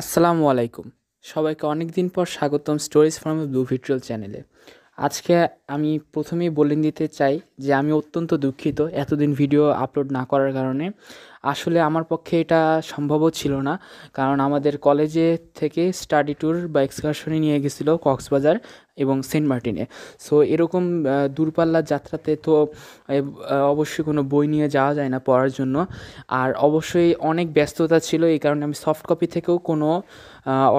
আসসালামু আলাইকুম। সবাইকে অনেক দিন পর স্বাগতম স্টোরিজ ফ্রম ব্লু ভিট্রিয়াল চ্যানেলে। আজকে আমি প্রথমেই বলে দিতে চাই যে আমি অত্যন্ত দুঃখিত এতদিন ভিডিও আপলোড না করার কারণে। আসলে আমার পক্ষে এটা সম্ভবও ছিল না, কারণ আমাদের কলেজে থেকে স্টাডি ট্যুর বা এক্সকারশনে নিয়ে গেছিলো কক্সবাজার এবং সেন্ট মার্টিনে। সো এরকম দূরপাল্লার যাত্রাতে তো অবশ্যই কোনো বই নিয়ে যাওয়া যায় না পড়ার জন্য। আর অবশ্যই অনেক ব্যস্ততা ছিল, এই কারণে আমি সফট কপি থেকেও কোনো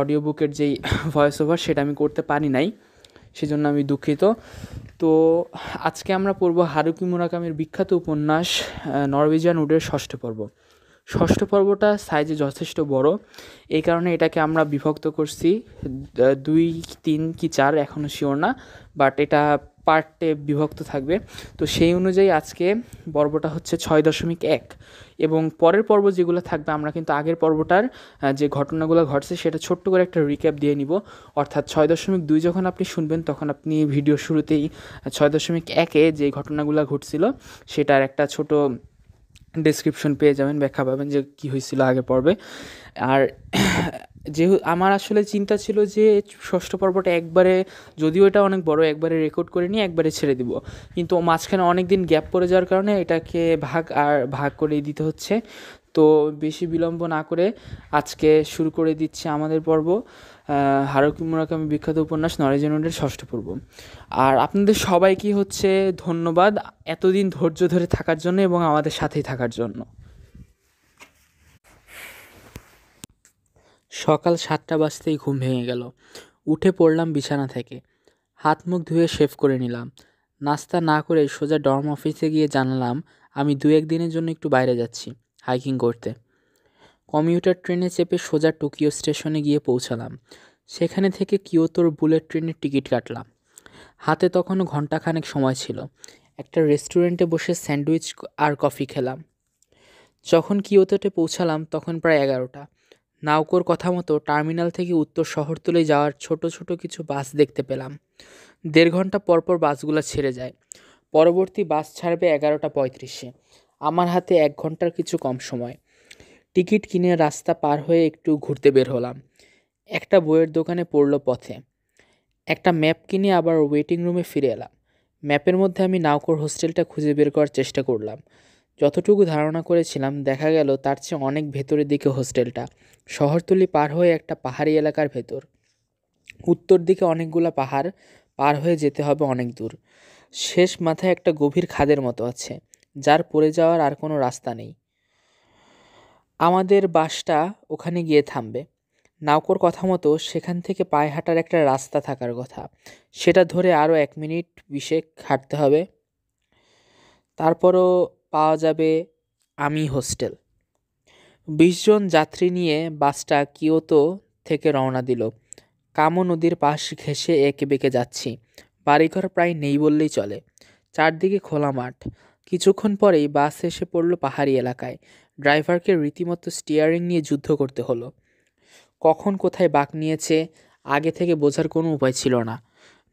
অডিও বুকের যেই ভয়েস ওভার সেটা আমি করতে পারি নাই, সেজন্য আমি দুঃখিত। তো আজকে আমরা পড়ব হারুকি মুরাকামির বিখ্যাত উপন্যাস নরওয়েজিয়ান উডের ষষ্ঠ পর্ব। ষষ্ঠ পর্বটা সাইজে যথেষ্ট বড়, এই কারণে এটাকে আমরা বিভক্ত করছি 2, 3 কি 4 এখনও শিওর না, বাট এটা পার্টে বিভক্ত থাকবে। তো সেই অনুযায়ী আজকে পর্বটা হচ্ছে 6.1, এবং পরের পর্ব যেগুলো থাকবে আমরা কিন্তু আগের পর্বটার যে ঘটনাগুলো ঘটছে সেটা ছোট্ট করে একটা রিক্যাপ দিয়ে নিব। অর্থাৎ 6.2 যখন আপনি শুনবেন তখন আপনি ভিডিও শুরুতেই 6.1-এ যে ঘটনাগুলো ঘটছিল সেটার একটা ছোট ডেসক্রিপশন পেয়ে যাবেন, ব্যাখ্যা পাবেন যে কী হয়েছিল আগের পর্বে। আর যেহেতু আমার আসলে চিন্তা ছিল যে ষষ্ঠ পর্বটা একবারে, যদিও এটা অনেক বড়, একবারে রেকর্ড করে নিয়ে একবারে ছেড়ে দিব, কিন্তু মাঝখানে অনেক দিন গ্যাপ পড়ে যাওয়ার কারণে এটাকে ভাগ করে দিতে হচ্ছে। তো বেশি বিলম্ব না করে আজকে শুরু করে দিচ্ছি আমাদের পর্ব, হারুকি মুরাকামি বিখ্যাত উপন্যাস নরওয়েজিয়ান উডের ষষ্ঠ পর্ব। আর আপনাদের সবাইকে হচ্ছে ধন্যবাদ এতদিন ধৈর্য ধরে থাকার জন্য এবং আমাদের সাথেই থাকার জন্য। সকাল 7টা বাজতেই ঘুম ভেঙে গেল। উঠে পড়লাম বিছানা থেকে, হাত মুখ ধুয়ে শেভ করে নিলাম। নাস্তা না করে সোজা ডর্ম অফিসে গিয়ে জানালাম আমি 2-1 দিনের জন্য একটু বাইরে যাচ্ছি, হাইকিং করতে। কমিউটার ট্রেনে চেপে সোজা টোকিও স্টেশনে গিয়ে পৌঁছালাম। সেখানে থেকে কিয়োতোর বুলেট ট্রেনের টিকিট কাটলাম। হাতে তখনও ঘন্টাখানেক সময় ছিল। একটা রেস্টুরেন্টে বসে স্যান্ডউইচ আর কফি খেলাম। যখন কিয়োতোতে পৌঁছালাম তখন প্রায় 11টা। নাওকোর কথা মতো টার্মিনাল থেকে উত্তর শহরতলি যাওয়ার ছোট ছোট কিছু বাস দেখতে পেলাম। 1.5 ঘন্টা পরপর বাসগুলো ছেড়ে যায়। পরবর্তী বাস ছাড়বে 11টা 35-এ। আমার হাতে 1 ঘন্টার কিছু কম সময়। টিকিট কিনে রাস্তা পার হয়ে একটু ঘুরতে বের হলাম। একটা বইয়ের দোকানে পড়ল পথে। একটা ম্যাপ কিনে আবার ওয়েটিং রুমে ফিরে এলাম। ম্যাপের মধ্যে আমি নাওকোর হোস্টেলটা খুঁজে বের করার চেষ্টা করলাম। যতটুকু ধারণা করেছিলাম দেখা গেল তার চেয়ে অনেক ভেতরের দিকে হোস্টেলটা। শহরতলি পার হয়ে একটা পাহাড়ি এলাকার ভেতর। উত্তর দিকে অনেকগুলো পাহাড় পার হয়ে যেতে হবে অনেক দূর। শেষ মাথায় একটা গভীর খাদের মতো আছে, যার পড়ে যাওয়ার আর কোনো রাস্তা নেই। আমাদের বাসটা ওখানে গিয়ে থামবে। নাওকোর কথা মতো সেখান থেকে পায়ে হাঁটার একটা রাস্তা থাকার কথা। সেটা ধরে আরও 1 মিনিট 20 হাঁটতে হবে। তারপরও পাওয়া যাবে আমি হোস্টেল। 20 জন যাত্রী নিয়ে বাসটা কিয়োতো থেকে রওনা দিল। কামো নদীর পাশ ঘেঁষে এঁকে বেঁকে যাচ্ছি। বাড়িঘর প্রায় নেই বললেই চলে। চারদিকে খোলা মাঠ। কিছুক্ষণ পরেই বাস এসে পড়ল পাহাড়ি এলাকায়। ড্রাইভারকে রীতিমতো স্টিয়ারিং নিয়ে যুদ্ধ করতে হলো। কখন কোথায় বাঁক নিয়েছে আগে থেকে বোঝার কোনো উপায় ছিল না।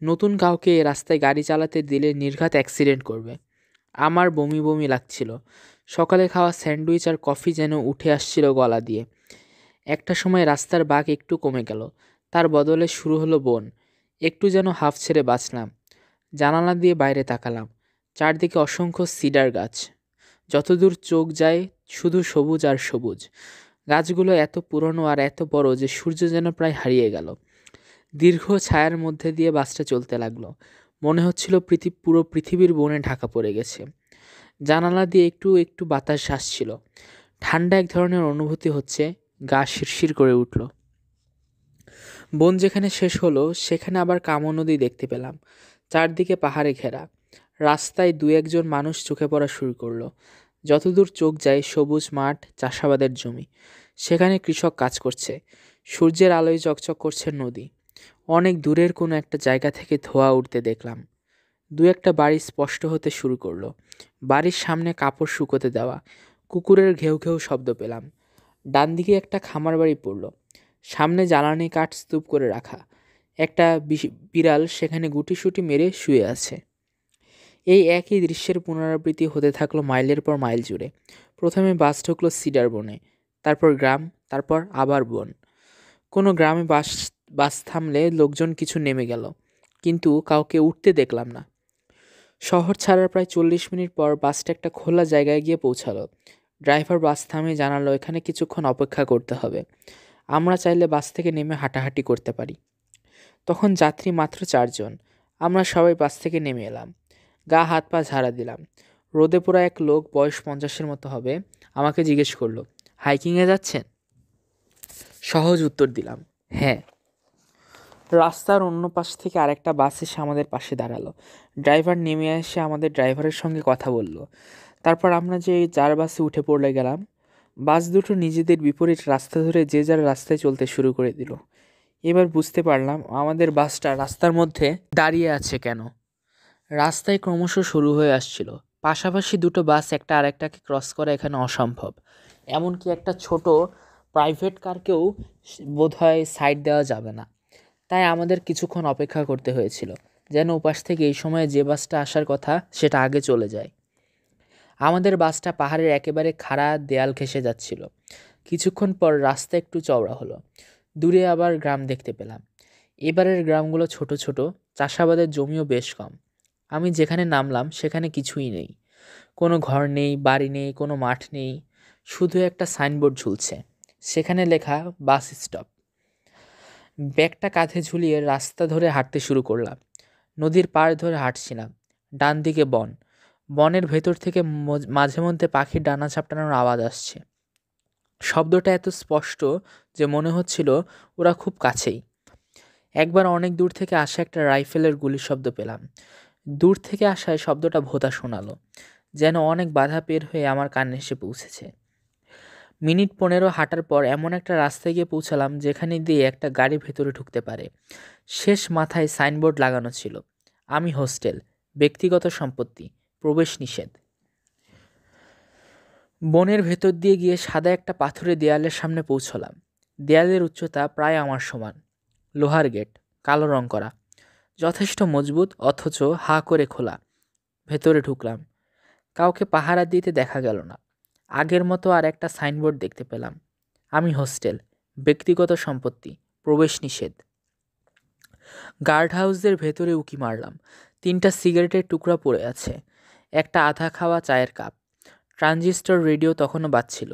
নতুন কাউকে এ রাস্তায় গাড়ি চালাতে দিলে নির্ঘাত অ্যাক্সিডেন্ট করবে। আমার বমি বমি লাগছিল। সকালে খাওয়া স্যান্ডউইচ আর কফি যেন উঠে আসছিল গলা দিয়ে। একটা সময় রাস্তার বাঁক একটু কমে গেল, তার বদলে শুরু হলো বন। একটু যেন হাঁফ ছেড়ে বাঁচলাম। জানালা দিয়ে বাইরে তাকালাম। চারদিকে অসংখ্য সিডার গাছ। যতদূর চোখ যায় শুধু সবুজ আর সবুজ। গাছগুলো এত পুরনো আর এত বড় যে সূর্য যেন প্রায় হারিয়ে গেল। দীর্ঘ ছায়ার মধ্যে দিয়ে বাসটা চলতে লাগলো। মনে হচ্ছিল পুরো পৃথিবীর বনে ঢাকা পড়ে গেছে। জানালা দিয়ে একটু একটু বাতাস আসছিল। ঠান্ডা এক ধরনের অনুভূতি হচ্ছে, গা শিরশির করে উঠল। বন যেখানে শেষ হলো সেখানে আবার কামো নদী দেখতে পেলাম। চারদিকে পাহাড়ে ঘেরা। রাস্তায় 2-1 জন মানুষ চোখে পড়া শুরু করলো। যতদূর চোখ যায় সবুজ মাঠ, চাষাবাদের জমি। সেখানে কৃষক কাজ করছে। সূর্যের আলোয় চকচক করছে নদী। অনেক দূরের কোনো একটা জায়গা থেকে ধোঁয়া উঠতে দেখলাম। 2-1টা বাড়ি স্পষ্ট হতে শুরু করলো। বাড়ির সামনে কাপড় শুকোতে দেওয়া। কুকুরের ঘেউ ঘেউ শব্দ পেলাম। ডান দিকে একটা খামার বাড়ি পড়ল। সামনে জ্বালানি কাঠ স্তূপ করে রাখা। একটা বিড়াল সেখানে গুটিসুটি মেরে শুয়ে আছে। এই একই দৃশ্যের পুনরাবৃত্তি হতে থাকলো মাইলের পর মাইল জুড়ে। প্রথমে বাস ঢুকলো সিডার বনে, তারপর গ্রাম, তারপর আবার বন। কোনো গ্রামে বাস থামলে লোকজন কিছু নেমে গেল, কিন্তু কাউকে উঠতে দেখলাম না। শহর ছাড়ার প্রায় 40 মিনিট পর বাসটা একটা খোলা জায়গায় গিয়ে পৌঁছালো। ড্রাইভার বাস থামিয়ে জানালো এখানে কিছুক্ষণ অপেক্ষা করতে হবে। আমরা চাইলে বাস থেকে নেমে হাঁটাহাঁটি করতে পারি। তখন যাত্রী মাত্র 4 জন। আমরা সবাই বাস থেকে নেমে এলাম। গা হাত পা ঝাড়া দিলাম। রোদে পোড়া এক লোক, বয়স 50-এর মতো হবে, আমাকে জিজ্ঞেস করলো, হাইকিংয়ে যাচ্ছেন? সহজ উত্তর দিলাম, হ্যাঁ। রাস্তার অন্য পাশ থেকে আরেকটা বাস এসে আমাদের পাশে দাঁড়ালো। ড্রাইভার নেমে এসে আমাদের ড্রাইভারের সঙ্গে কথা বলল। তারপর আমরা যার বাসে উঠে পড়ে গেলাম। বাস দুটো নিজেদের বিপরীত রাস্তা ধরে যে যার রাস্তায় চলতে শুরু করে দিল। এবার বুঝতে পারলাম আমাদের বাসটা রাস্তার মধ্যে দাঁড়িয়ে আছে কেন। রাস্তায় ক্রমশ শুরু হয়ে আসছিল। পাশাপাশি দুটো বাস একটা আরেকটাকে ক্রস করা এখানে অসম্ভব। এমনকি একটা ছোট প্রাইভেট কারকেও বোধহয় সাইড দেওয়া যাবে না। তাই আমাদের কিছুক্ষণ অপেক্ষা করতে হয়েছিল, যেন ওপাশ থেকে এই সময়ে যে বাসটা আসার কথা সেটা আগে চলে যায়। আমাদের বাসটা পাহাড়ের একেবারে খাড়া দেয়াল ঘেঁষে যাচ্ছিল। কিছুক্ষণ পর রাস্তা একটু চওড়া হলো। দূরে আবার গ্রাম দেখতে পেলাম। এবারের গ্রামগুলো ছোট ছোট, চাষাবাদের জমিও বেশ কম। আমি যেখানে নামলাম সেখানে কিছুই নেই। কোনো ঘর নেই, বাড়ি নেই, কোনো মাঠ নেই, শুধু একটা সাইনবোর্ড ঝুলছে, সেখানে লেখা বাস স্টপ। ব্যাগটা কাঁধে ঝুলিয়ে রাস্তা ধরে হাঁটতে শুরু করলাম। নদীর পাড় ধরে হাঁটছিলাম। ডান দিকে বন। বনের ভেতর থেকে মাঝে মধ্যে পাখির ডানা ঝাপটানোর আওয়াজ আসছে। শব্দটা এত স্পষ্ট যে মনে হচ্ছিল ওরা খুব কাছেই। একবার অনেক দূর থেকে আসা একটা রাইফেলের গুলির শব্দ পেলাম। দূর থেকে আসায় শব্দটা ভোঁতা শোনালো, যেন অনেক বাধা পের হয়ে আমার কানে এসে পৌঁছেছে। মিনিট 15 হাঁটার পর এমন একটা রাস্তায় গিয়ে পৌঁছালাম যেখানে দিয়ে একটা গাড়ি ভেতরে ঢুকতে পারে। শেষ মাথায় সাইনবোর্ড লাগানো ছিল, আমি হোস্টেল, ব্যক্তিগত সম্পত্তি, প্রবেশ নিষেধ। বনের ভেতর দিয়ে গিয়ে সাদা একটা পাথুরে দেয়ালের সামনে পৌঁছলাম। দেয়ালের উচ্চতা প্রায় আমার সমান। লোহার গেট, কালো রং করা, যথেষ্ট মজবুত, অথচ হা করে খোলা। ভেতরে ঢুকলাম। কাউকে পাহারা দিতে দেখা গেল না। আগের মতো আর একটা সাইনবোর্ড দেখতে পেলাম, আমি হোস্টেল, ব্যক্তিগত সম্পত্তি, প্রবেশ নিষেধ। গার্ড হাউসের ভেতরে উকি মারলাম। 3টা সিগারেটের টুকরা পড়ে আছে, একটা আধা খাওয়া চায়ের কাপ। ট্রানজিস্টর রেডিও তখনও বাজছিল।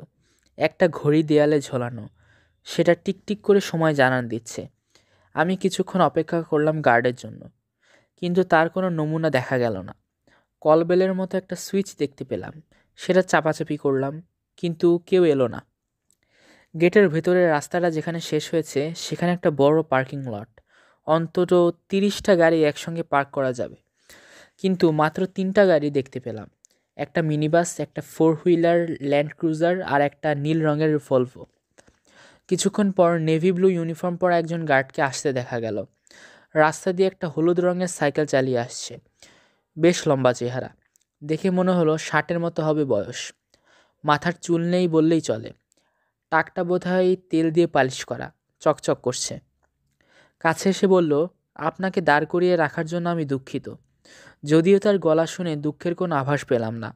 একটা ঘড়ি দেয়ালে ঝোলানো, সেটা টিকটিক করে সময় জানান দিচ্ছে। আমি কিছুক্ষণ অপেক্ষা করলাম গার্ডের জন্য, কিন্তু তার কোনো নমুনা দেখা গেল না। কলবেলের মতো একটা সুইচ দেখতে পেলাম, সেটা চাপাচাপি করলাম, কিন্তু কেউ এলো না। গেটের ভেতরের রাস্তাটা যেখানে শেষ হয়েছে সেখানে একটা বড় পার্কিং লট। অন্তত 30টা গাড়ি একসঙ্গে পার্ক করা যাবে, কিন্তু মাত্র 3টা গাড়ি দেখতে পেলাম, একটা মিনিবাস, একটা 4 হুইলার ল্যান্ড ক্রুজার আর একটা নীল রঙের ভলভো। কিছুক্ষণ পর নেভি ব্লু ইউনিফর্ম পরা একজন গার্ডকে আসতে দেখা গেল। রাস্তা দিয়ে একটা হলুদ রঙের সাইকেল চালিয়ে আসছে। বেশ লম্বা চেহারা, দেখে মনে হলো 60-এর মতো হবে বয়স। মাথার চুল নেই বললেই চলে। টাকটা বোধহয় তেল দিয়ে পালিশ করা, চকচক করছে। কাছে এসে বলল, আপনাকে দাঁড় করিয়ে রাখার জন্য আমি দুঃখিত। যদিও তার গলা শুনে দুঃখের কোনো আভাস পেলাম না।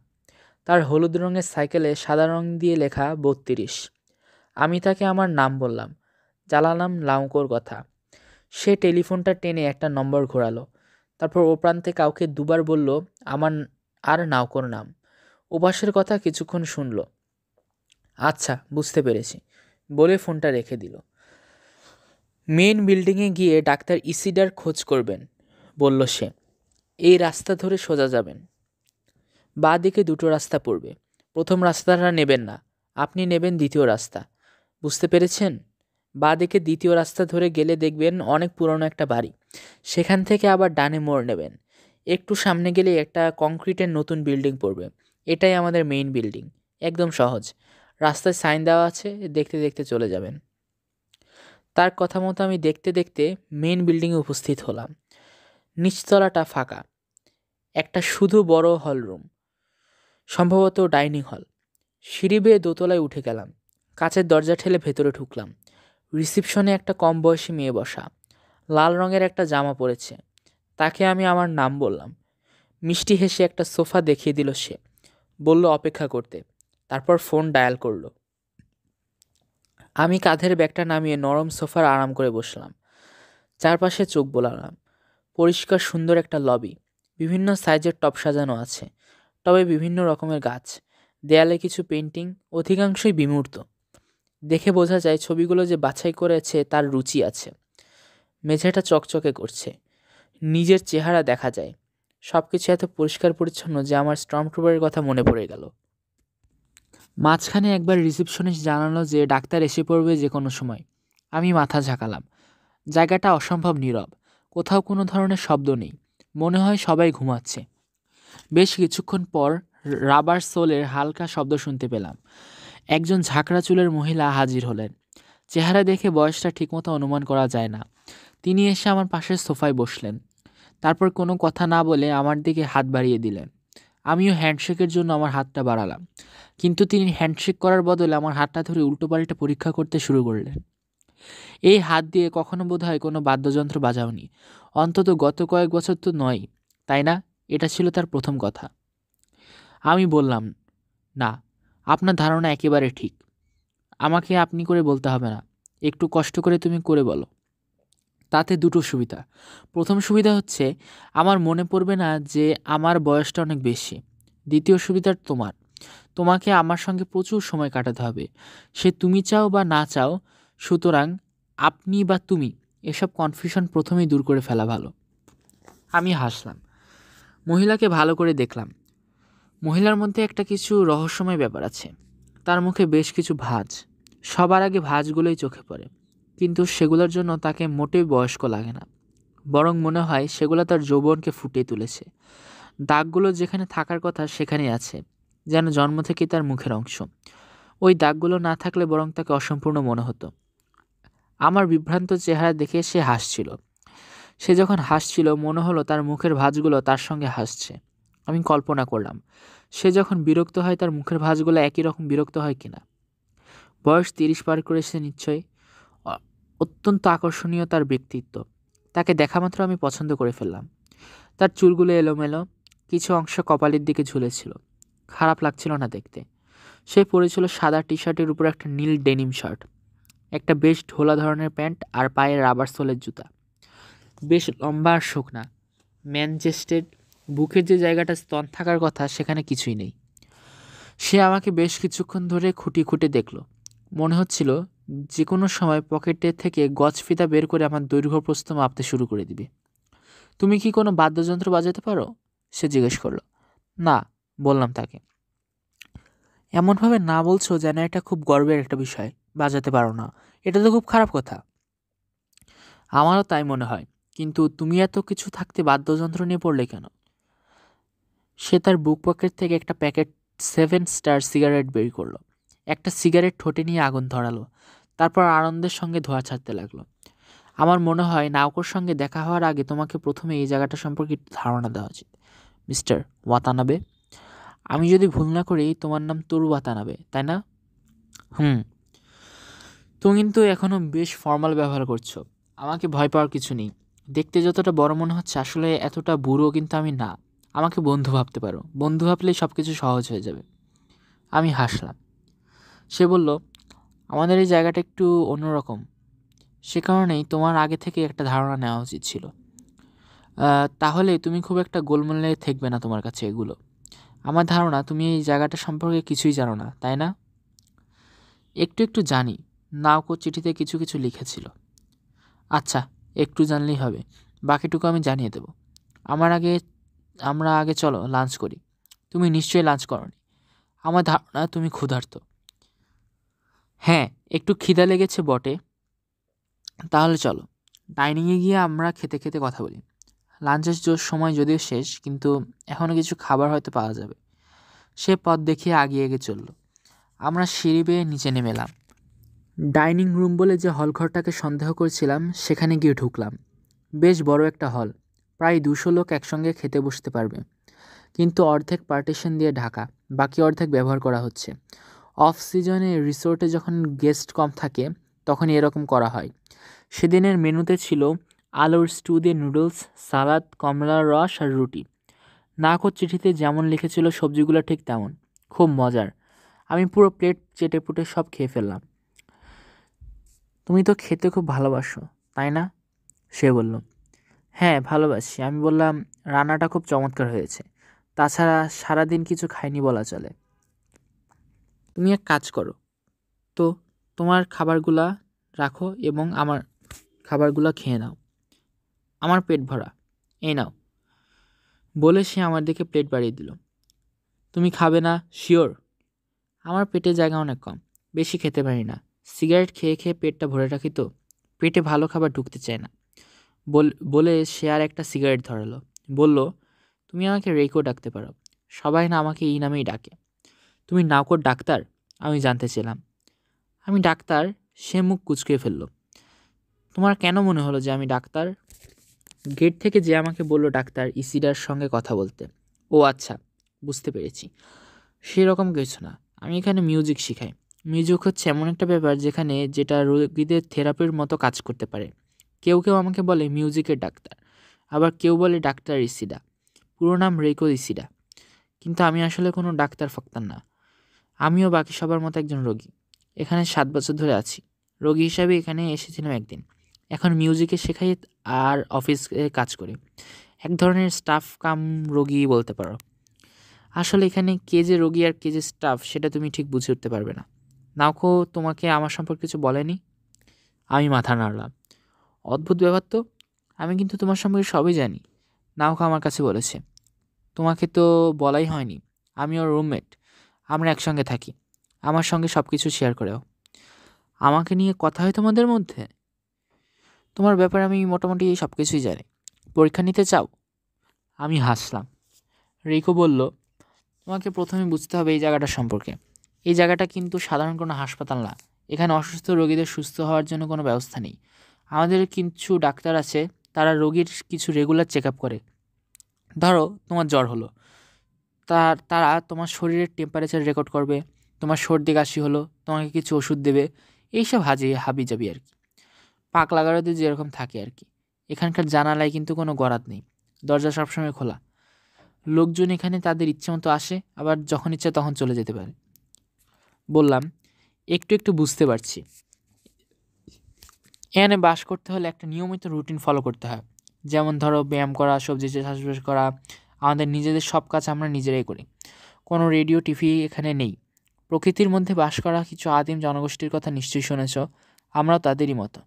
তার হলুদ রঙের সাইকেলে সাদা রং দিয়ে লেখা 32। আমি তাকে আমার নাম বললাম, জানালাম লাউকোর কথা। সে টেলিফোনটা টেনে একটা নম্বর ঘোরালো। তারপর ও প্রান্তে কাউকে দুবার বলল আমার আর নাউকোর নাম। ওপাশের কথা কিছুক্ষণ শুনল। আচ্ছা, বুঝতে পেরেছি বলে ফোনটা রেখে দিল। মেন বিল্ডিংয়ে গিয়ে ডাক্তার ইসিডার খোঁজ করবেন, বলল সে। এই রাস্তা ধরে সোজা যাবেন। বাঁ দিকে দুটো রাস্তা পড়বে। প্রথম রাস্তাটা নেবেন না, আপনি নেবেন দ্বিতীয় রাস্তা। বুঝতে পেরেছেন? বাঁ দিকে দ্বিতীয় রাস্তা ধরে গেলে দেখবেন অনেক পুরনো একটা বাড়ি। সেখান থেকে আবার ডানে মোড় নেবেন। একটু সামনে গেলে একটা কংক্রিটের নতুন বিল্ডিং পড়বে। এটাই আমাদের মেইন বিল্ডিং। একদম সহজ। রাস্তায় সাইন দেওয়া আছে, দেখতে দেখতে চলে যাবেন। তার কথা মতো আমি দেখতে দেখতে মেইন বিল্ডিংয়ে উপস্থিত হলাম। নিচতলাটা ফাঁকা। একটা শুধু বড় হল রুম, সম্ভবত ডাইনিং হল। সিঁড়ি বেয়ে দোতলায় উঠে গেলাম। কাচের দরজা ঠেলে ভেতরে ঢুকলাম। রিসিপশনে একটা কম বয়সী মেয়ে বসা, লাল রঙের একটা জামা পরেছে। তাকে আমি আমার নাম বললাম। মিষ্টি হেসে একটা সোফা দেখিয়ে দিল সে। বলল অপেক্ষা করতে। তারপর ফোন ডায়াল করলো। আমি কাঁধের ব্যাগটা নামিয়ে নরম সোফার আরাম করে বসলাম। চারপাশে চোখ বোলালাম। পরিষ্কার সুন্দর একটা লবি। বিভিন্ন সাইজের টব সাজানো আছে। টবে বিভিন্ন রকমের গাছ। দেয়ালে কিছু পেন্টিং, অধিকাংশই বিমূর্ত। দেখে বোঝা যায় ছবিগুলো যে বাছাই করেছে তার রুচি আছে। মেঝেটা চকচকে করছে। নিজের চেহারা দেখা যায়। সবকিছু এত পরিষ্কার পরিচ্ছন্ন যে আমার স্টর্মট্রুপারের কথা মনে পড়ে গেল। মাঝখানে একবার রিসেপশনিস্ট জানালো যে ডাক্তার এসে পড়বে যে কোনো সময়। আমি মাথা ঝাঁকালাম। জায়গাটা অসম্ভব নীরব। কোথাও কোনো ধরনের শব্দ নেই। মনে হয় সবাই ঘুমাচ্ছে। বেশ কিছুক্ষণ পর রাবার সোলের হালকা শব্দ শুনতে পেলাম। একজন ঝাঁকড়া চুলের মহিলা হাজির হলেন। চেহারা দেখে বয়সটা ঠিকমতো অনুমান করা যায় না। তিনি এসে আমার পাশের সোফায় বসলেন। তারপর কোনো কথা না বলে আমার দিকে হাত বাড়িয়ে দিলেন। আমিও হ্যান্ডশেকের জন্য আমার হাতটা বাড়ালাম, কিন্তু তিনি হ্যান্ডশেক করার বদলে আমার হাতটা ধরে উল্টোপাল্টা পরীক্ষা করতে শুরু করলেন। এই হাত দিয়ে কখনো বোধহয় কোনো বাদ্যযন্ত্র বাজাওনি। অন্তত গত কয়েক বছর তো নয়, তাই না? এটা ছিল তার প্রথম কথা। আমি বললাম, না, আপনার ধারণা একেবারে ঠিক। আমাকে আপনি করে বলতে হবে না, একটু কষ্ট করে তুমি করে বলো। তাতে দুটো সুবিধা। প্রথম সুবিধা হচ্ছে আমার মনে পড়বে না যে আমার বয়সটা অনেক বেশি। দ্বিতীয় সুবিধা তোমাকে আমার সঙ্গে প্রচুর সময় কাটাতে হবে, সে তুমি চাও বা না চাও। সুতরাং আপনি বা তুমি, এসব কনফিউশন প্রথমেই দূর করে ফেলা ভালো। আমি হাসলাম। মহিলাকে ভালো করে দেখলাম। মহিলার মধ্যে একটা কিছু রহস্যময় ব্যাপার আছে। তার মুখে বেশ কিছু ভাঁজ। সবার আগে ভাঁজগুলোই চোখে পড়ে, কিন্তু সেগুলোর জন্য তাকে মোটেই বয়স্ক লাগে না। বরং মনে হয় সেগুলো তার যৌবনকে ফুটিয়ে তুলেছে। দাগগুলো যেখানে থাকার কথা সেখানেই আছে, যেন জন্ম থেকেই তার মুখের অংশ। ওই দাগগুলো না থাকলে বরং তাকে অসম্পূর্ণ মনে হতো। আমার বিভ্রান্ত চেহারা দেখে সে হাসছিল। সে যখন হাসছিল মনে হলো তার মুখের ভাঁজগুলো তার সঙ্গে হাসছে। আমি কল্পনা করলাম সে যখন বিরক্ত হয় তার মুখের ভাঁজগুলো একই রকম বিরক্ত হয় কিনা। বয়স 30 পার করেছে নিশ্চয়ই। অত্যন্ত আকর্ষণীয় তার ব্যক্তিত্ব। তাকে দেখামাত্র আমি পছন্দ করে ফেললাম। তার চুলগুলো এলোমেলো, কিছু অংশ কপালের দিকে ঝুলেছিল। খারাপ লাগছিল না দেখতে। সে পরেছিল সাদা টি শার্টের উপর একটা নীল ডেনিম শার্ট, একটা বেশ ঢোলা ধরনের প্যান্ট আর পায়ে রাবার সোলের জুতা। বেশ লম্বা আর শুকনা, ম্যানচেস্টেড। বুকের যে জায়গাটা স্তন থাকার কথা সেখানে কিছুই নেই। সে আমাকে বেশ কিছুক্ষণ ধরে খুঁটিয়ে খুঁটে দেখল। মনে হচ্ছিল যে কোনো সময় পকেটে থেকে গজফিতা বের করে আমার দৈর্ঘ্য প্রস্থ মাপতে শুরু করে দিবে। তুমি কি কোনো বাদ্যযন্ত্র বাজাতে পারো? সে জিজ্ঞেস করলো। না, বললাম তাকে। এমনভাবে না বলছো যেন এটা খুব গর্বের একটা বিষয়। বাজাতে পারো না, এটা তো খুব খারাপ কথা। আমারও তাই মনে হয়, কিন্তু তুমি এত কিছু থাকতে বাদ্যযন্ত্র নিয়ে পড়লে কেন? সে তার বুক পকেট থেকে একটা প্যাকেট 7 স্টার সিগারেট বের করলো। একটা সিগারেট ঠোঁটে নিয়ে আগুন ধরালো। তারপর আনন্দের সঙ্গে ধোঁয়া ছাড়তে লাগলো। আমার মনে হয় নাওকোর সঙ্গে দেখা হওয়ার আগে তোমাকে প্রথমে এই জায়গাটা সম্পর্কে একটু ধারণা দেওয়া উচিত, মিস্টার ওয়াতানাবে। আমি যদি ভুল না করি তোমার নাম তোরু ওয়াতানাবে, তাই না? হুম। তুমি কিন্তু এখনও বেশ ফর্মাল ব্যবহার করছো। আমাকে ভয় পাওয়ার কিছু নেই। দেখতে যতটা বড় মনে হচ্ছে আসলে এতটা বুড়ো কিন্তু আমি না। আমাকে বন্ধু ভাবতে পারো। বন্ধু ভাবলেই সব কিছু সহজ হয়ে যাবে। আমি হাসলাম। সে বলল, আমাদের এই জায়গাটা একটু অন্যরকম। সে কারণেই তোমার আগে থেকে একটা ধারণা নেওয়া উচিত ছিল। তাহলে তুমি খুব একটা গোলমালে থাকবে না তোমার কাছে এগুলো। আমার ধারণা তুমি এই জায়গাটা সম্পর্কে কিছুই জানো না, তাই না? একটু একটু জানি। নাওকো চিঠিতে কিছু কিছু লিখেছিল। আচ্ছা, একটু জানলেই হবে, বাকিটুকু আমি জানিয়ে দেব। আমরা আগে চলো লাঞ্চ করি। তুমি নিশ্চয়ই লাঞ্চ করোনি। আমার ধারণা তুমি ক্ষুধার্ত। হ্যাঁ, একটু খিদা লেগেছে বটে। তাহলে চলো, ডাইনিংয়ে গিয়ে আমরা খেতে খেতে কথা বলি। লাঞ্চের সময় যদিও শেষ, কিন্তু এখনও কিছু খাবার হয়তো পাওয়া যাবে। সে পথ দেখিয়ে এগিয়ে চলল। আমরা সিঁড়ি বেয়ে নিচে নেমে এলাম। ডাইনিং রুম বলে যে হলঘরটাকে সন্দেহ করছিলাম সেখানে গিয়ে ঢুকলাম। বেশ বড় একটা হল। প্রায় 200 লোক একসঙ্গে খেতে বসতে পারবে, কিন্তু অর্ধেক পার্টিশন দিয়ে ঢাকা, বাকি অর্ধেক ব্যবহার করা হচ্ছে। অফ সিজনে রিসোর্টে যখন গেস্ট কম থাকে তখন এরকম করা হয়। সেদিনের মেনুতে ছিল আলুর স্টু দিয়ে নুডলস, সালাদ, কমলার রস আর রুটি। নাকোর চিঠিতে যেমন লিখেছিল সবজিগুলো ঠিক তেমন। খুব মজার। আমি পুরো প্লেট চেটেপুটে সব খেয়ে ফেললাম। তুমি তো খেতে খুব ভালোবাসো, তাই না? সে বলল, হ্যাঁ ভালোবাসি। আমি বললাম, রান্নাটা খুব চমৎকার হয়েছে। তাছাড়া সারাদিন কিছু খাইনি বলা চলে। তুমি এক কাজ করো তো, তোমার খাবারগুলা রাখো এবং আমার খাবারগুলা খেয়ে নাও। আমার পেট ভরা, এই নাও। বলে সে আমার দিকে প্লেট বাড়িয়ে দিল। তুমি খাবে না শিওর? আমার পেটে জায়গা অনেক কম, বেশি খেতে পারি না। সিগারেট খেয়ে খেয়ে পেটটা ভরে রাখি তো, পেটে ভালো খাবার ঢুকতে চায় না। বলে সে আর একটা সিগারেট ধরালো। বলল, তুমি আমাকে রেইকো ডাকতে পারো, সবাই না আমাকে এই নামেই ডাকে। তুমি নাকোর ডাক্তার? আমি জানতে চাইলাম। আমি ডাক্তার। সে মুখ কুঁচকে ফেলল। তোমার কেন মনে হলো যে আমি ডাক্তার? গেট থেকে যে আমাকে বলল ডাক্তার ইসিডার সঙ্গে কথা বলতে। ও আচ্ছা, বুঝতে পেরেছি। সেরকম কিছু না, আমি এখানে মিউজিক শেখাই। মিউজিক হচ্ছে এমন একটা ব্যাপার যেটা রোগীদের থেরাপির মতো কাজ করতে পারে। কেউ কেউ আমাকে বলে মিউজিকের ডাক্তার, আবার কেউ বলে ডাক্তার ইসিডা। পুরো নাম রেইকো ইসিডা। কিন্তু আমি আসলে কোনো ডাক্তার ফাক্তার না। আমিও বাকি সবার মতো একজন রোগী। এখানে 7 বছর ধরে আছি। রোগী হিসাবে এখানে এসেছিলাম একদিন। এখন মিউজিকে শেখাই আর অফিসে কাজ করি। এক ধরনের স্টাফ কাম রোগী বলতে পারো। আসলে এখানে কে যে রোগী আর কে যে স্টাফ সেটা তুমি ঠিক বুঝে উঠতে পারবে না। নাওকো তোমাকে আমার সম্পর্কে কিছু বলেনি? আমি মাথা নাড়লাম। অদ্ভুত ব্যাপার তো, আমি কিন্তু তোমার সম্পর্কে সবই জানি। নাওকো আমার কাছে বলেছে। তোমাকে তো বলাই হয়নি, আমি ওর রুমমেট। আমরা একসঙ্গে থাকি, আমার সঙ্গে সব কিছু শেয়ার করেও। আমাকে নিয়ে কথা হয় তোমাদের মধ্যে? তোমার ব্যাপারে আমি মোটামুটি সব কিছুই জানি। পরীক্ষা নিতে চাও? আমি হাসলাম। রিকো বলল, তোমাকে প্রথমে বুঝতে হবে এই জায়গাটা সম্পর্কে। এই জায়গাটা কিন্তু সাধারণ কোনো হাসপাতাল না। এখানে অসুস্থ রোগীদের সুস্থ হওয়ার জন্য কোনো ব্যবস্থা নেই। আমাদের কিছু ডাক্তার আছে, তারা রোগীর কিছু রেগুলার চেক আপ করে। ধরো তোমার জ্বর হলো, তারা তোমার শরীরের টেম্পারেচার রেকর্ড করবে। তোমার সর্দি কাশি হলো, তোমাকে কিছু ওষুধ দেবে। এইসব হাবি যাবি আর কি, পাক লাগানোতে যেরকম থাকে আর কি। এখানকার জানালায় কিন্তু কোনো গরাদ নেই, দরজা সবসময় খোলা। লোকজন এখানে তাদের ইচ্ছে মতো আসে, আবার যখন ইচ্ছে তখন চলে যেতে পারে। বললাম, একটু একটু বুঝতে পারছি। এখানে বাস করতে হলে একটা নিয়মিত রুটিন ফলো করতে হয়। যেমন ধরো ব্যায়াম করা, সবজি চাষবাস করা। আমাদের নিজেদের সব কাজ আমরা নিজেরাই করি। কোনো রেডিও টিভি এখানে নেই। প্রকৃতির মধ্যে বাস করা কিছু আদিম জনগোষ্ঠীর কথা নিশ্চয়ই শুনেছ। আমরাও তাদেরই মতো।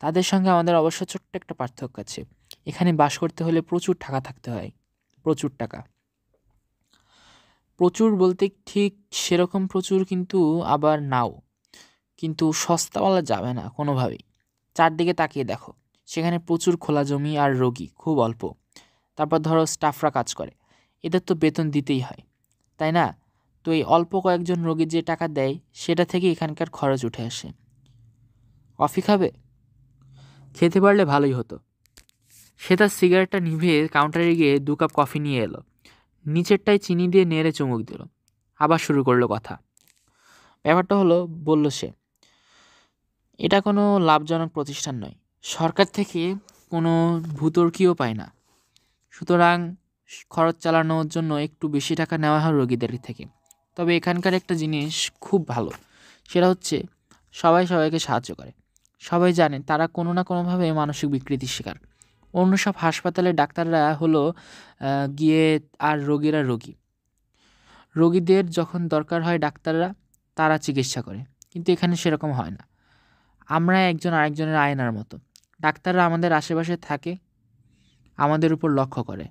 তাদের সঙ্গে আমাদের অবশ্য ছোট্ট একটা পার্থক্য আছে। এখানে বাস করতে হলে প্রচুর টাকা থাকতে হয়, প্রচুর টাকা। প্রচুর বলতে ঠিক সেরকম প্রচুর কিন্তু আবার নাও। কিন্তু সস্তা বলা যাবে না কোনোভাবেই। চারদিকে তাকিয়ে দেখো, সেখানে প্রচুর খোলা জমি আর রোগী খুব অল্প। তারপর ধরো স্টাফরা কাজ করে, এদের তো বেতন দিতেই হয়, তাই না? তো এই অল্প কয়েকজন রোগীর যে টাকা দেয় সেটা থেকে এখানকার খরচ উঠে আসে। কফি খাবে? খেতে পারলে ভালোই হতো। সে তার সিগারেটটা নিভিয়ে কাউন্টারে গিয়ে 2 কাপ কফি নিয়ে এলো। নিচেরটায় চিনি দিয়ে নেড়ে চুমুক দিল। আবার শুরু করলো কথা। ব্যাপারটা হলো, বলল সে, এটা কোনো লাভজনক প্রতিষ্ঠান নয়। সরকার থেকে কোনো ভূতর্কিও পায় না। সুতরাং খরচ চালানোর জন্য একটু বেশি টাকা নেওয়া হয় রোগীদের থেকে। তবে এখানকার একটা জিনিস খুব ভালো, সেটা হচ্ছে সবাই সবাইকে সাহায্য করে। সবাই জানে তারা কোনো না কোনোভাবে মানসিক বিকৃতির শিকার। অন্য সব হাসপাতালে ডাক্তাররা হলো গিয়ে আর রোগীরা রোগী। রোগীদের যখন দরকার হয় ডাক্তাররা তারা চিকিৎসা করে, কিন্তু এখানে সেরকম হয় না। আমরা একজন আরেকজনের আয়নার মতো। ডাক্তাররা আমাদের আশেপাশে থাকে, আমাদের উপর লক্ষ্য করে,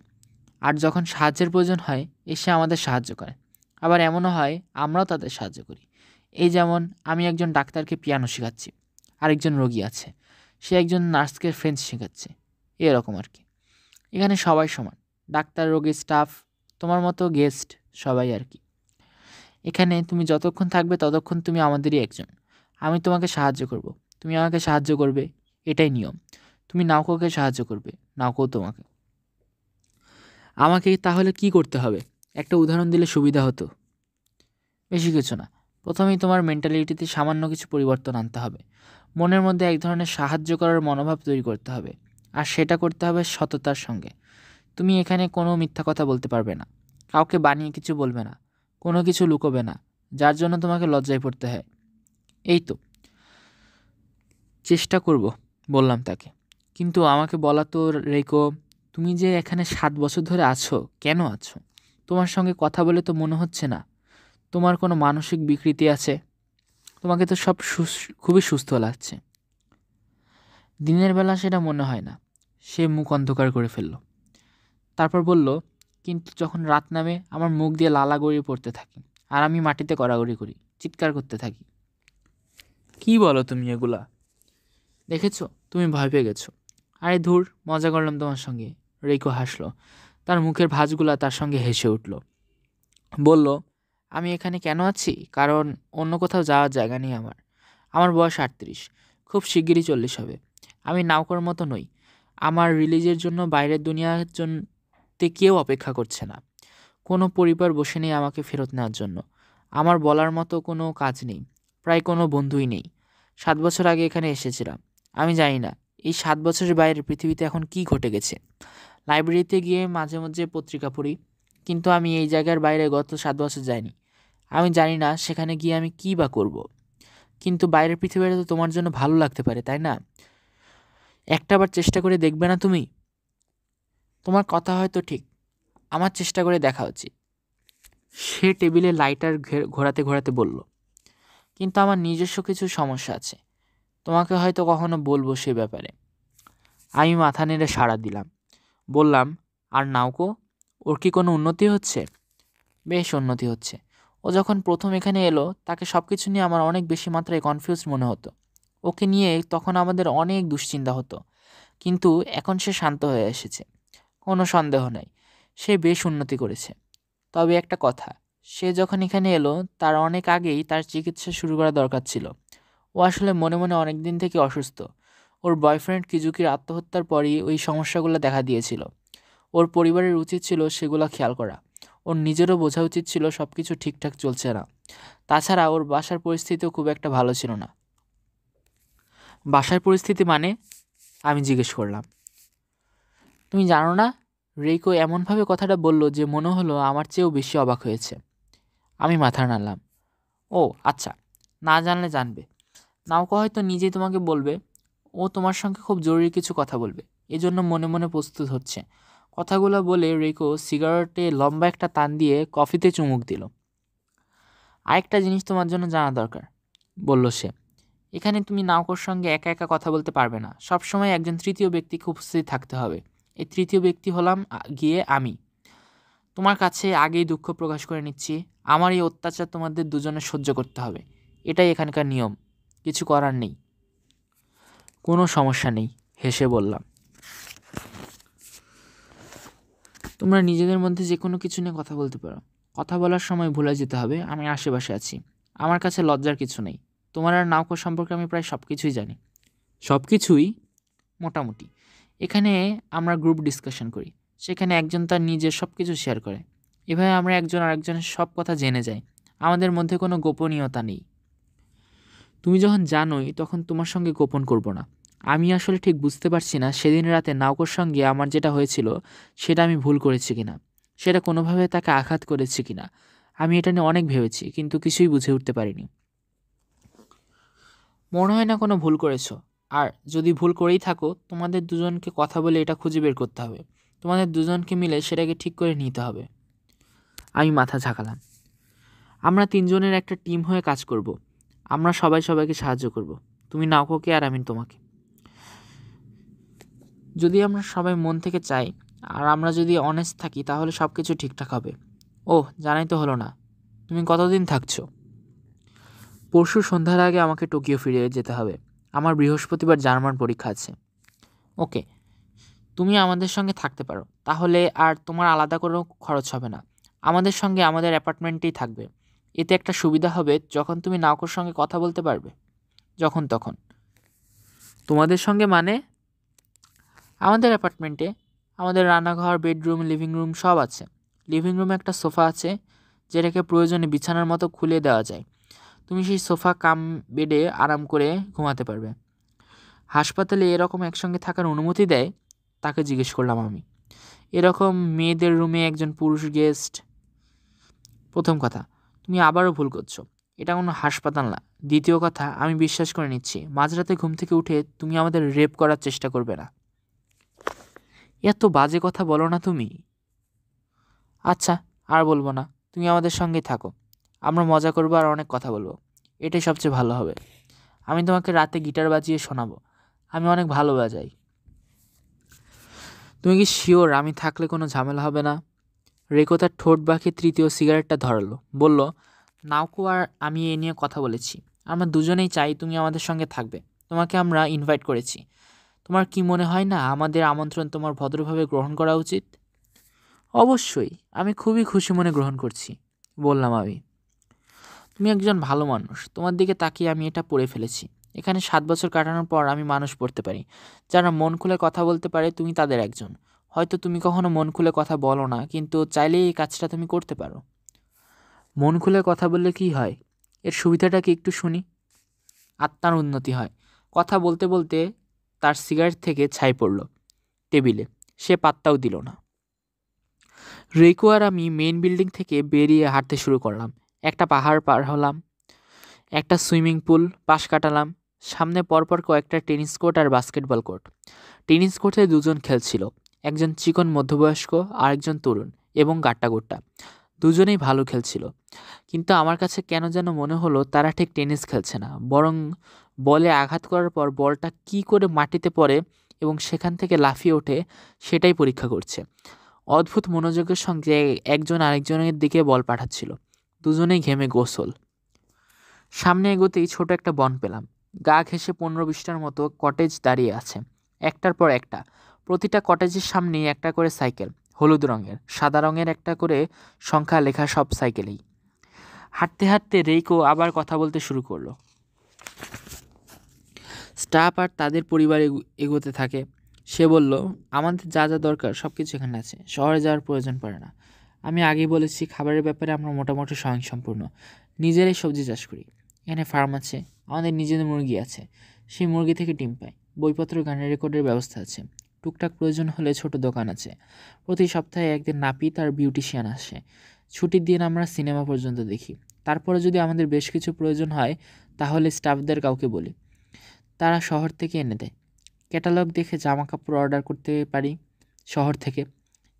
আর যখন সাহায্যের প্রয়োজন হয় এসে আমাদের সাহায্য করে। আবার এমনও হয় আমরাও তাদের সাহায্য করি। এই যেমন আমি একজন ডাক্তারকে পিয়ানো শেখাচ্ছি, আরেকজন রোগী আছে, সে একজন নার্সকে ফ্রেঞ্চ শেখাচ্ছে। এরকম আর কি। এখানে সবাই সমান, ডাক্তার, রোগী, স্টাফ, তোমার মতো গেস্ট, সবাই আর কি। এখানে তুমি যতক্ষণ থাকবে ততক্ষণ তুমি আমাদেরই একজন। আমি তোমাকে সাহায্য করব, তুমি আমাকে সাহায্য করবে, এটাই নিয়ম। তুমি নাওকোকে সাহায্য করবে, নাওকো তোমাকে। আমাকে তাহলে কি করতে হবে? একটা উদাহরণ দিলে সুবিধা হতো। বেশি কিছু না, প্রথমেই তোমার মেন্টালিটিতে সামান্য কিছু পরিবর্তন আনতে হবে। মনের মধ্যে এক ধরনের সাহায্য করার মনোভাব তৈরি করতে হবে, আর সেটা করতে হবে সততার সঙ্গে। তুমি এখানে কোনো মিথ্যা কথা বলতে পারবে না, কাউকে বানিয়ে কিছু বলবে না, কোনো কিছু লুকোবে না যার জন্য তোমাকে লজ্জায় পড়তে হয়। এই তো। চেষ্টা করব, বললাম তাকে। কিন্তু আমাকে বলা তো রেকো, তুমি যে এখানে 7 বছর ধরে আছো, কেন আছো? তোমার সঙ্গে কথা বলে তো মনে হচ্ছে না তোমার কোনো মানসিক বিকৃতি আছে। তোমাকে তো সব খুবই সুস্থ লাগছে। দিনের বেলা সেটা মনে হয় না। সে মুখ অন্ধকার করে ফেলল। তারপর বলল, কিন্তু যখন রাত নামে আমার মুখ দিয়ে লালা গড়িয়ে পড়তে থাকে, আর আমি মাটিতে গড়াগড়ি করি, চিৎকার করতে থাকি। কি বলো তুমি এগুলা? দেখেছো, তুমি ভয় পেয়ে গেছো। আরে ধুর, মজা করলাম তোমার সঙ্গে। রেকো হাসলো। তার মুখের ভাঁজগুলা তার সঙ্গে হেসে উঠল। বলল, আমি এখানে কেন আছি? কারণ অন্য কোথাও যাওয়ার জায়গা নেই আমার। আমার বয়স 38, খুব শিগগিরই 40 হবে। আমি নাওকর মতো নই। আমার রিলিজের জন্য বাইরের দুনিয়ার জন্য কেউ অপেক্ষা করছে না। কোনো পরিবার বসে নেই আমাকে ফেরত নেওয়ার জন্য। আমার বলার মতো কোনো কাজ নেই, প্রায় কোনো বন্ধুই নেই। 7 বছর আগে এখানে এসেছিলাম। আমি জানি না এই 7 বছরের বাইরের পৃথিবীতে এখন কি ঘটে গেছে। লাইব্রেরিতে গিয়ে মাঝে মাঝে পত্রিকা পড়ি, কিন্তু আমি এই জায়গার বাইরে গত 7 বছর যাইনি। আমি জানি না সেখানে গিয়ে আমি কী বা করব। কিন্তু বাইরের পৃথিবীটা তো তোমার জন্য ভালো লাগতে পারে, তাই না? একটাবার চেষ্টা করে দেখবে না তুমি? তোমার কথা হয়তো ঠিক, আমার চেষ্টা করে দেখা উচিত। সে টেবিলে লাইটার ঘোরাতে ঘোরাতে বলল, কিন্তু আমার নিজস্ব কিছু সমস্যা আছে, তোমাকে হয়তো কখনো বলবো সে ব্যাপারে। আমি মাথা নেড়ে সাড়া দিলাম। বললাম, আর নাওকো, ওর কি কোনো উন্নতি হচ্ছে? বেশ উন্নতি হচ্ছে। ও যখন প্রথম এখানে এলো তাকে সব কিছু নিয়ে আমার অনেক বেশি মাত্রায় কনফিউজড মনে হতো। ওকে নিয়ে তখন আমাদের অনেক দুশ্চিন্তা হতো, কিন্তু এখন সে শান্ত হয়ে এসেছে। কোনো সন্দেহ নাই, সে বেশ উন্নতি করেছে। তবে একটা কথা, সে যখন এখানে এলো তার অনেক আগেই তার চিকিৎসা শুরু করা দরকার ছিল। ও আসলে মনে মনে অনেক দিন থেকে অসুস্থ। ওর বয়ফ্রেন্ড কিজুকির আত্মহত্যার পরই ওই সমস্যাগুলো দেখা দিয়েছিল। ওর পরিবারের উচিত ছিল সেগুলো খেয়াল করা। ওর নিজেরও বোঝা উচিত ছিল সব কিছু ঠিকঠাক চলছে না। তাছাড়া ওর বাসার পরিস্থিতিও খুব একটা ভালো ছিল না। বাসার পরিস্থিতি মানে? আমি জিজ্ঞেস করলাম। তুমি জানো না? রেইকো এমনভাবে কথাটা বলল যে মনে হলো আমার চেয়েও বেশি অবাক হয়েছে। আমি মাথা নাড়লাম। ও আচ্ছা, না জানলে জানবে। নাওকো হয়তো নিজেই তোমাকে বলবে। ও তোমার সঙ্গে খুব জরুরি কিছু কথা বলবে, এজন্য মনে মনে প্রস্তুত হচ্ছে। কথাগুলো বলে রেইকো সিগারেটে লম্বা একটা টান দিয়ে কফিতে চুমুক দিল। আরেকটা জিনিস তোমার জন্য জানা দরকার, বলল সে। এখানে তুমি নাওকোর সঙ্গে একা একা কথা বলতে পারবে না। সবসময় একজন তৃতীয় ব্যক্তিকে উপস্থিত থাকতে হবে। এই তৃতীয় ব্যক্তি হলাম গিয়ে আমি। তোমার কাছে আগেই দুঃখ প্রকাশ করে নিচ্ছি, আমার এই অত্যাচার তোমাদের দুজনের সহ্য করতে হবে। এটাই এখানকার নিয়ম, কিছু করার নেই। কোনো সমস্যা নেই, হেসে বললাম। তোমরা নিজেদের মধ্যে যে কোনো কিছু নিয়ে কথা বলতে পারো। কথা বলার সময় ভুলে যেতে হবে আমি আশেপাশে আছি। আমার কাছে লজ্জার কিছু নেই। তোমার আর নাওকো সম্পর্কে আমি প্রায় সব কিছুই জানি। সব কিছুই? মোটামুটি। এখানে আমরা গ্রুপ ডিসকাশন করি, সেখানে একজন তার নিজের সব কিছু শেয়ার করে। এভাবে আমরা একজন আরেকজনের সব কথা জেনে যাই। আমাদের মধ্যে কোনো গোপনীয়তা নেই। তুমি যখন জানোই তখন তোমার সঙ্গে গোপন করব না। আমি আসলে ঠিক বুঝতে পারছি না সেদিন রাতে নাওকোর সঙ্গে আমার যেটা হয়েছিল সেটা আমি ভুল করেছি কিনা, সেটা কোনোভাবে তাকে আঘাত করেছি কিনা। আমি এটা নিয়ে অনেক ভেবেছি, কিন্তু কিছুই বুঝে উঠতে পারিনি। মনে হয় না কোনো ভুল করেছো। আর যদি ভুল করেই থাকো, তোমাদের দুজনকে কথা বলে এটা খুঁজে বের করতে হবে। তোমাদের দুজনকে মিলে সেটাকে ঠিক করে নিতে হবে। আমি মাথা ঝাঁকালাম। আমরা তিনজনের একটা টিম হয়ে কাজ করব। আমরা সবাই সবাইকে সাহায্য করব। তুমি নাওকোকে আর আমি তোমাকে। যদি আমরা সবাই মন থেকে চাই আর আমরা যদি অনেস্ট থাকি তাহলে সব কিছু ঠিকঠাক হবে। ওহ, জানাই তো হলো না, তুমি কতদিন থাকছো? পরশু সন্ধ্যার আগে আমাকে টোকিও ফিরে যেতে হবে। আমার বৃহস্পতিবার জার্মান পরীক্ষা আছে। ওকে, তুমি আমাদের সঙ্গে থাকতে পারো, তাহলে আর তোমার আলাদা কোনো খরচ হবে না। আমাদের সঙ্গে আমাদের অ্যাপার্টমেন্টেই থাকবে। এতে একটা সুবিধা হবে, যখন তুমি নাওকোর সঙ্গে কথা বলতে পারবে যখন তখন। তোমাদের সঙ্গে মানে? আমাদের অ্যাপার্টমেন্টে আমাদের রান্নাঘর, বেডরুম, লিভিং রুম সব আছে। লিভিং রুমে একটা সোফা আছে, যেটাকে প্রয়োজনে বিছানার মতো খুলে দেওয়া যায়। তুমি সেই সোফা কাম বেডে আরাম করে ঘুমাতে পারবে। হাসপাতালে এরকম একসঙ্গে থাকার অনুমতি দেয়? তাকে জিজ্ঞেস করলাম আমি। এরকম মেয়েদের রুমে একজন পুরুষ গেস্ট। প্রথম কথা, তুমি আবারও ভুল করছো। এটা কোনো হাসপাতাল না দ্বিতীয় কথা, আমি বিশ্বাস করে নিচ্ছি মাঝরাতে ঘুম থেকে উঠে তুমি আমাদের রেপ করার চেষ্টা করবে না। এত বাজে কথা বলো না তুমি। আচ্ছা, আর বলবো না, তুমি আমাদের সঙ্গেই থাকো। আমরা মজা করবো আর অনেক কথা বলবো, এটাই সবচেয়ে ভালো হবে। আমি তোমাকে রাতে গিটার বাজিয়ে শোনাবো, আমি অনেক ভালো বাজাই। তুমি কি শিওর আমি থাকলে কোনো ঝামেলা হবে না? রেকো তার ঠোঁট বাঁকিয়ে তৃতীয় সিগারেটটা ধরালো, বলল, নাওকো আর আমি এ নিয়ে কথা বলেছি। আমরা দুজনেই চাই তুমি আমাদের সঙ্গে থাকবে। তোমাকে আমরা ইনভাইট করেছি। তোমার কি মনে হয় না আমাদের আমন্ত্রণ তোমার ভদ্রভাবে গ্রহণ করা উচিত? অবশ্যই, আমি খুবই খুশি মনে গ্রহণ করছি, বললাম আমি। তুমি একজন ভালো মানুষ, তোমার দিকে তাকিয়ে আমি এটা পড়ে ফেলেছি। এখানে 7 বছর কাটানোর পর আমি মানুষ পড়তে পারি যারা মন খুলে কথা বলতে পারে। তুমি তাদের একজন। হয়তো তুমি কখনো মন খুলে কথা বলো না, কিন্তু চাইলেই এই কাজটা তুমি করতে পারো। মন খুলে কথা বললে কি হয়? এর সুবিধাটা কি একটু শুনি। আত্মার উন্নতি হয়। কথা বলতে বলতে তার সিগারেট থেকে ছাই পড়ল টেবিলে। সে পাত্তাও দিল না। রেকো আর আমি মেইন বিল্ডিং থেকে বেরিয়ে হাঁটতে শুরু করলাম। একটা পাহাড় পার হলাম, একটা সুইমিং পুল পাশ কাটালাম, সামনে পরপর কয়েকটা টেনিস কোর্ট আর বাস্কেটবল কোর্ট। টেনিস কোর্টে দুজন খেলছিল, একজন চিকন মধ্যবয়স্ক আর একজন তরুণ এবং গাট্টাগোট্টা। দুজনেই ভালো খেলছিল, কিন্তু আমার কাছে কেন যেন মনে হলো তারা ঠিক টেনিস খেলছে না, বরং বলে আঘাত করার পর বলটা কী করে মাটিতে পড়ে এবং সেখান থেকে লাফিয়ে ওঠে সেটাই পরীক্ষা করছে। অদ্ভুত মনোযোগের সঙ্গে একজন আরেকজনের দিকে বল পাঠাচ্ছিল। দুজনেই ঘেমে গোসল। সামনে এগোতেই ছোট একটা বন পেলাম। গা ঘেঁষে 15-20টার মতো কটেজ দাঁড়িয়ে আছে, একটার পর একটা। প্রতিটা কটেজের সামনেই একটা করে সাইকেল, হলুদ রঙের, সাদা রঙের একটা করে সংখ্যা লেখা সব সাইকেলেই। হাঁটতে হাঁটতে রেইকো আবার কথা বলতে শুরু করলো। স্টাফ আর তাদের পরিবার এগোতে থাকে। সে বলল, আমাদের যা যা দরকার সব কিছু এখানে আছে, শহরে যাওয়ার প্রয়োজন পড়ে না। আমি আগেই বলেছি খাবারের ব্যাপারে আমরা মোটামুটি স্বয়ংসম্পূর্ণ, নিজেরাই সবজি চাষ করি। এখানে ফার্ম আছে, আমাদের নিজেদের মুরগি আছে, সেই মুরগি থেকে ডিম পাই। বইপত্র, গানের রেকর্ডের ব্যবস্থা আছে। টুকটাক প্রয়োজন হলে ছোট দোকান আছে। প্রতি সপ্তাহে একদিন নাপিত আর বিউটিশিয়ান আসে। ছুটির দিন আমরা সিনেমা পর্যন্ত দেখি। তারপরে যদি আমাদের বেশ কিছু প্রয়োজন হয় তাহলে স্টাফদের কাউকে বলি, তারা শহর থেকে এনে দেয়। ক্যাটালগ দেখে জামা কাপড় অর্ডার করতে পারি শহর থেকে।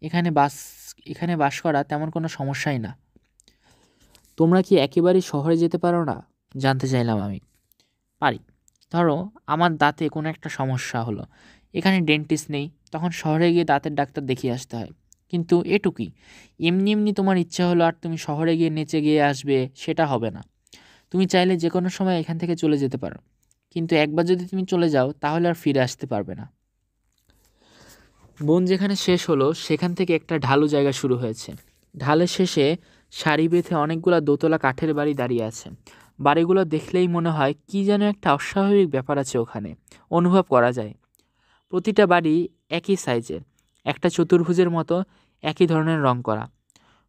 এখানে বাস করা তেমন কোনো সমস্যাই না। তোমরা কি একেবারেই শহরে যেতে পারো না? জানতে চাইলাম আমি। পারি। ধরো আমার দাঁতে কোনো একটা সমস্যা হলো, এখানে ডেন্টিস্ট নেই, তখন শহরে গিয়ে দাঁতের ডাক্তার দেখিয়ে আসতে হয়। কিন্তু এটুকুই। এমনি এমনি তোমার ইচ্ছা হলো আর তুমি শহরে গিয়ে নেচে গিয়ে আসবে, সেটা হবে না। তুমি চাইলে যে কোনো সময় এখান থেকে চলে যেতে পারো, কিন্তু একবার যদি তুমি চলে যাও তাহলে আর ফিরে আসতে পারবে না। বন যেখানে শেষ হলো সেখান থেকে একটা ঢালু জায়গা শুরু হয়েছে। ঢালের শেষে সারি বেঁধে অনেকগুলো দোতলা কাঠের বাড়ি দাঁড়িয়ে আছে। বাড়িগুলো দেখলেই মনে হয় কি যেন একটা অস্বাভাবিক ব্যাপার আছে ওখানে, অনুভব করা যায়। প্রতিটা বাড়ি একই সাইজের, একটা চতুর্ভুজের মতো, একই ধরনের রং করা,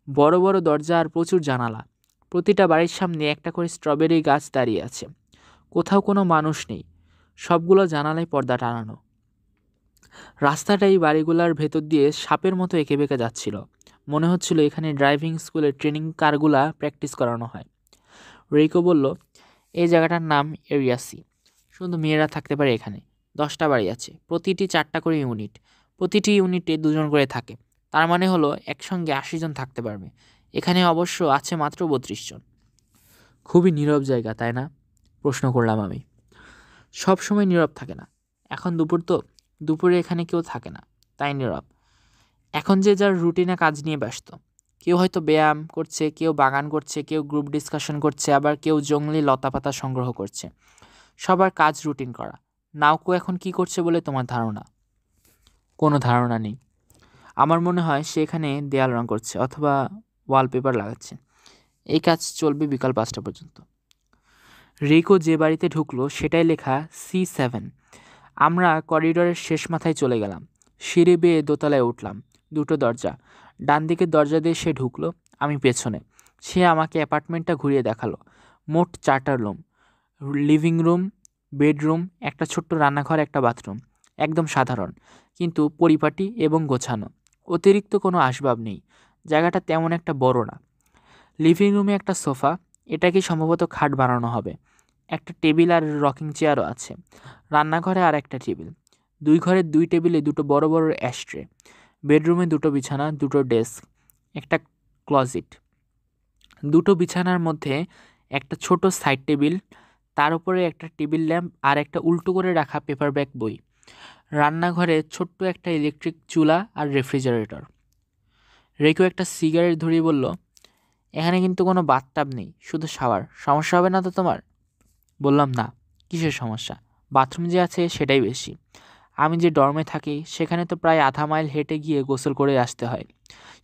বড় বড় দরজা আর প্রচুর জানালা। প্রতিটা বাড়ির সামনে একটা করে স্ট্রবেরি গাছ দাঁড়িয়ে আছে। কোথাও কোনো মানুষ নেই, সবগুলো জানালায় পর্দা টানানো। রাস্তাটা এই বাড়িগুলোর ভেতর দিয়ে সাপের মতো এঁকে বেঁকে যাচ্ছিল। মনে হচ্ছিল এখানে ড্রাইভিং স্কুলের ট্রেনিং কারগুলা প্র্যাকটিস করানো হয়। রেইকো বলল, এই জায়গাটার নাম এরিয়া সি। শুধু মেয়েরা থাকতে পারে এখানে। 10টা বাড়ি আছে, প্রতিটি 4টা করে ইউনিট। প্রতিটি ইউনিটে 2জন করে থাকে। তার মানে হলো একসঙ্গে 80 জন থাকতে পারবে। এখানে অবশ্য আছে মাত্র 32 জন। খুবই নীরব জায়গা, তাই না? প্রশ্ন করলাম আমি। সব সময় নীরব থাকে না। এখন দুপুর তো, দুপুরে এখানে কেউ থাকে না, তাই নীরব। এখন যে যার রুটিনে কাজ নিয়ে ব্যস্ত। কেউ হয়তো ব্যায়াম করছে, কেউ বাগান করছে, কেউ গ্রুপ ডিসকাশন করছে, আবার কেউ জংলি লতাপাতা সংগ্রহ করছে। সবার কাজ রুটিন করা। নাওকো এখন কি করছে বলে তোমার ধারণা? কোনো ধারণা নেই। আমার মনে হয় সে এখানে দেয়াল রং করছে অথবা ওয়ালপেপার লাগাচ্ছে। এই কাজ চলবে বিকাল 5টা পর্যন্ত। রেইকো যে বাড়িতে ঢুকলো সেটাই লেখা C7। আমরা করিডোরের শেষ মাথায় চলে গেলাম। সিঁড়ি বেয়ে দোতলায় উঠলাম। 2টো দরজা। ডান দিকের দরজা দিয়ে সে ঢুকলো, আমি পেছনে। সে আমাকে অ্যাপার্টমেন্টটা ঘুরিয়ে দেখালো। মোট 4টা রুম, লিভিং রুম, বেডরুম, একটা ছোট্ট রান্নাঘর, একটা বাথরুম। একদম সাধারণ, কিন্তু পরিপাটি এবং গোছানো। অতিরিক্ত কোনো আসবাব নেই। জায়গাটা তেমন একটা বড় না। লিভিং রুমে একটা সোফা, এটাকে সম্ভবত খাট বানানো হবে। একটা টেবিল আর রকিং চেয়ারও আছে। রান্নাঘরে আর একটা টেবিল। 2 ঘরের 2 টেবিলে 2টো বড় বড় অ্যাশট্রে। বেডরুমে 2টো বিছানা, 2টো ডেস্ক, একটা ক্লজিট। 2টো বিছানার মধ্যে একটা ছোট সাইড টেবিল, তার উপরে একটা টেবিল ল্যাম্প আর একটা উল্টো করে রাখা পেপার ব্যাগ বই। রান্নাঘরে ছোট্ট একটা ইলেকট্রিক চুলা আর রেফ্রিজারেটর। রেকো একটা সিগারেট ধরিয়ে বলল, এখানে কিন্তু কোনো বাথটাব নেই, শুধু শাওয়ার। সমস্যা হবে না তো তোমার? বললাম, না। কিসের সমস্যা? বাথরুম যে আছে সেটাই বেশি। আমি যে ডর্মে থাকি সেখানে তো প্রায় আধা মাইল হেঁটে গিয়ে গোসল করে আসতে হয়।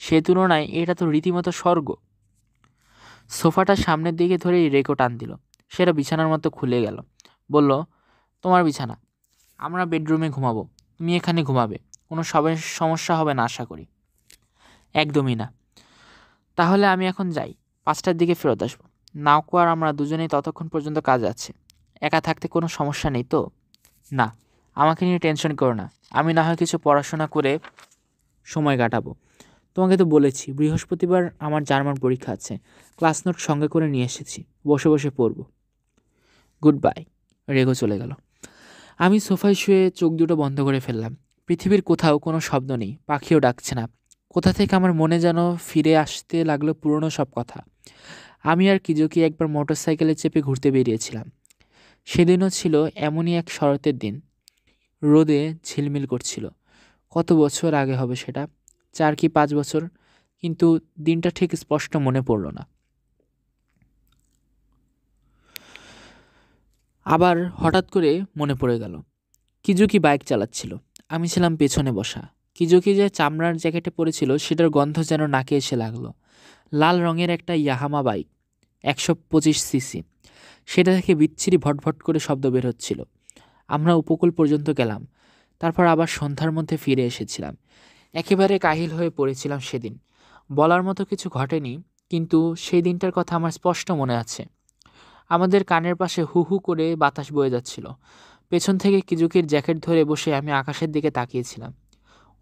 সে তুলনায় এটা তো রীতিমতো স্বর্গ। সোফাটা সামনের দিকে ধরেই রেকো টান দিল। সেটা বিছানার মতো খুলে গেল। বলল, তোমার বিছানা, আমরা বেডরুমে ঘুমাবো, তুমি এখানে ঘুমাবে। কোনো সমস্যা হবে না আশা করি। একদমই না। তাহলে আমি এখন যাই, 5টার দিকে ফেরত আসবো। নাওকো আর আমরা দুজনেই ততক্ষণ পর্যন্ত কাজ আছে। একা থাকতে কোনো সমস্যা নেই তো? না, আমাকে নিয়ে টেনশন করো না। আমি না হয় কিছু পড়াশোনা করে সময় কাটাবো। তোমাকে তো বলেছি বৃহস্পতিবার আমার জার্মান পরীক্ষা আছে। ক্লাস নোট সঙ্গে করে নিয়ে এসেছি, বসে বসে পড়ব। Good bye. রেগো চলে গেল। আমি সোফায় শুয়ে চোখ দুটো বন্ধ করে ফেললাম। পৃথিবীর কোথাও কোনো শব্দ নেই, পাখিও ডাকছে না। কোথা থেকে আমার মনে যেন ফিরে আসতে লাগলো পুরনো সব কথা। আমি আর কিজোকি একবার মোটর সাইকেলে চেপে ঘুরতে বেরিয়েছিলাম। সেদিনও ছিল এমনই এক শরতের দিন। রোদে ঝিলমিল করছিল। কত বছর আগে হবে সেটা, 4 কি 5 বছর, কিন্তু দিনটা ঠিক স্পষ্ট মনে পড়ল না। আবার হঠাৎ করে মনে পড়ে গেল, কিজুকি বাইক চালাচ্ছিল, আমি ছিলাম পেছনে বসা। কিজুকি যে চামড়ার জ্যাকেটে পরেছিল সেটার গন্ধ যেন নাকে এসে লাগলো। লাল রঙের একটা ইয়াহামা বাইক, 125 সিসি। সেটা থেকে বিচ্ছিরি ভটভট করে শব্দ বের হচ্ছিল। আমরা উপকূল পর্যন্ত গেলাম, তারপর আবার সন্ধ্যার মধ্যে ফিরে এসেছিলাম। একেবারে কাহিল হয়ে পড়েছিলাম সেদিন। বলার মতো কিছু ঘটেনি, কিন্তু সেই দিনটার কথা আমার স্পষ্ট মনে আছে। আমাদের কানের পাশে হু হু করে বাতাস বয়ে যাচ্ছিল। পেছন থেকে কিজুকির জ্যাকেট ধরে বসে আমি আকাশের দিকে তাকিয়েছিলাম।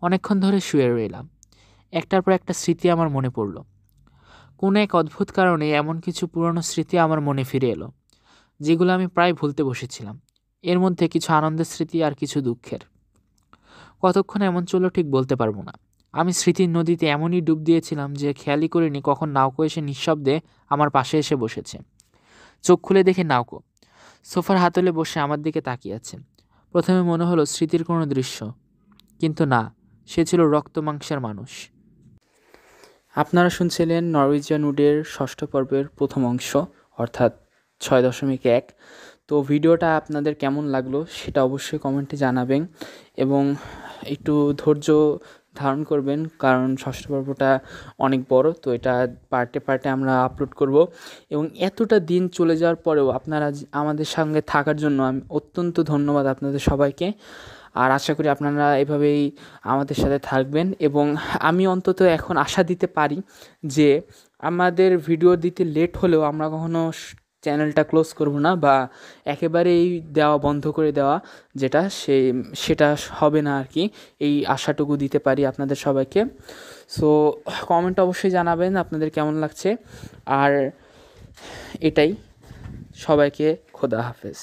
অনেকক্ষণ ধরে শুয়ে রইলাম। একটার পর একটা স্মৃতি আমার মনে পড়ল। কোনো এক অদ্ভুত কারণে এমন কিছু পুরনো স্মৃতি আমার মনে ফিরে এলো, যেগুলো আমি প্রায় ভুলতে বসেছিলাম। এর মধ্যে কিছু আনন্দের স্মৃতি আর কিছু দুঃখের। কতক্ষণ এমন চলল ঠিক বলতে পারবো না। আমি স্মৃতির নদীতে এমনই ডুব দিয়েছিলাম যে খেয়ালই করিনি কখন নাওকো এসে নিঃশব্দে আমার পাশে এসে বসেছে। চোখ খুলে দেখে নাওকো সোফার হাতলে বসে আমার দিকে তাকিয়ে আছে। প্রথমে মনে হলো স্মৃতির কোনো দৃশ্য, কিন্তু না, সে ছিল রক্ত মাংসের মানুষ। আপনারা শুনছিলেন নরওয়েজিয়ান উডের 6ষ্ঠ পর্বের প্রথম অংশ, অর্থাৎ 6.1। তো ভিডিওটা আপনাদের কেমন লাগলো সেটা অবশ্যই কমেন্টে জানাবেন, এবং একটু ধৈর্য ধারণ করবেন, কারণ 6ষ্ঠ পর্বটা অনেক বড়। তো এটা পার্টে পার্টে আমরা আপলোড করব, এবং এতটা দিন চলে যাওয়ার পরেও আপনারা আমাদের সঙ্গে থাকার জন্য আমি অত্যন্ত ধন্যবাদ আপনাদের সবাইকে। আর আশা করি আপনারা এভাবেই আমাদের সাথে থাকবেন, এবং আমি অন্তত এখন আশা দিতে পারি যে আমাদের ভিডিও দিতে লেট হলেও আমরা কখনো চ্যানেলটা ক্লোজ করব না, বা একেবারেই দেওয়া বন্ধ করে দেওয়া সেটা হবে না আর কি। এই আশাটুকু দিতে পারি আপনাদের সবাইকে। সো কমেন্ট অবশ্যই জানাবেন আপনাদের কেমন লাগছে। আর এটাই, সবাইকে খোদা হাফেজ।